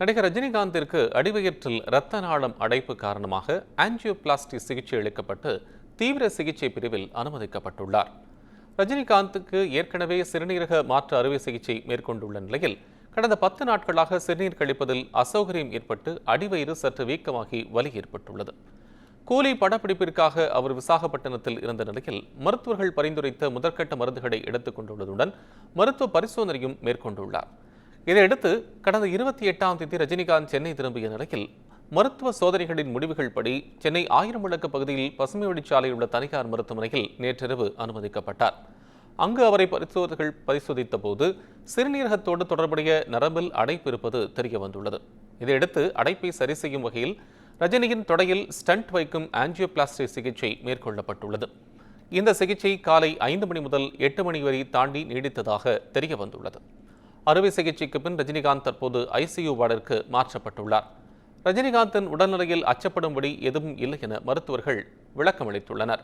நடிகர் ரஜினிகாந்திற்கு அடிவயிற்றில் இரத்த நாளம் அடைப்பு காரணமாக ஆஞ்சியோபிளாஸ்டி சிகிச்சை அளிக்கப்பட்டு தீவிர சிகிச்சை பிரிவில் அனுமதிக்கப்பட்டுள்ளார். ரஜினிகாந்துக்கு ஏற்கனவே சிறுநீரக மாற்று அறுவை சிகிச்சை மேற்கொண்டுள்ள நிலையில் கடந்த 10 நாட்களாக சிறுநீர் கழிப்பதில் அசௌகரியம் ஏற்பட்டு அடிவயிறு சற்று வீக்கமாகி வலி ஏற்பட்டுள்ளது. கூலி படப்பிடிப்பிற்காக அவர் விசாகப்பட்டினத்தில் இருந்த நிலையில் மருத்துவர்கள் பரிந்துரைத்த முதற்கட்ட மருந்துகளை எடுத்துக் கொண்டுள்ளதுடன் மருத்துவ பரிசோதனையும் மேற்கொண்டுள்ளார். இதையடுத்து கடந்த 28ஆம் தேதி ரஜினிகாந்த் சென்னை திரும்பிய நிலையில் மருத்துவ சோதனைகளின் முடிவுகள் படி சென்னை 1000 விளக்கு பகுதியில் பசுமை வழிச்சாலையில் உள்ள தனியார் மருத்துவமனையில் நேற்றிரவு அனுமதிக்கப்பட்டார். அங்கு அவரை பரிசோதித்த போது சிறுநீரகத்தோடு தொடர்புடைய நரம்பில் அடைப்பு இருப்பது தெரிய வந்துள்ளது. இதையடுத்து அடைப்பை சரி செய்யும் வகையில் ரஜினியின் தொடையில் ஸ்டண்ட் வைக்கும் ஆஞ்சியோபிளாஸ்டி சிகிச்சை மேற்கொள்ளப்பட்டுள்ளது. இந்த சிகிச்சை காலை 5 மணி முதல் 8 மணி வரை தாண்டி நீடித்ததாக தெரிய வந்துள்ளது. அறுவை சிகிச்சைக்கு பின் ரஜினிகாந்த் தற்போது ஐசியூ வார்டிற்கு மாற்றப்பட்டுள்ளார். ரஜினிகாந்தின் உடல்நிலையில் அச்சப்படும்படி எதுவும் இல்லை என மருத்துவர்கள் விளக்கமளித்துள்ளனர்.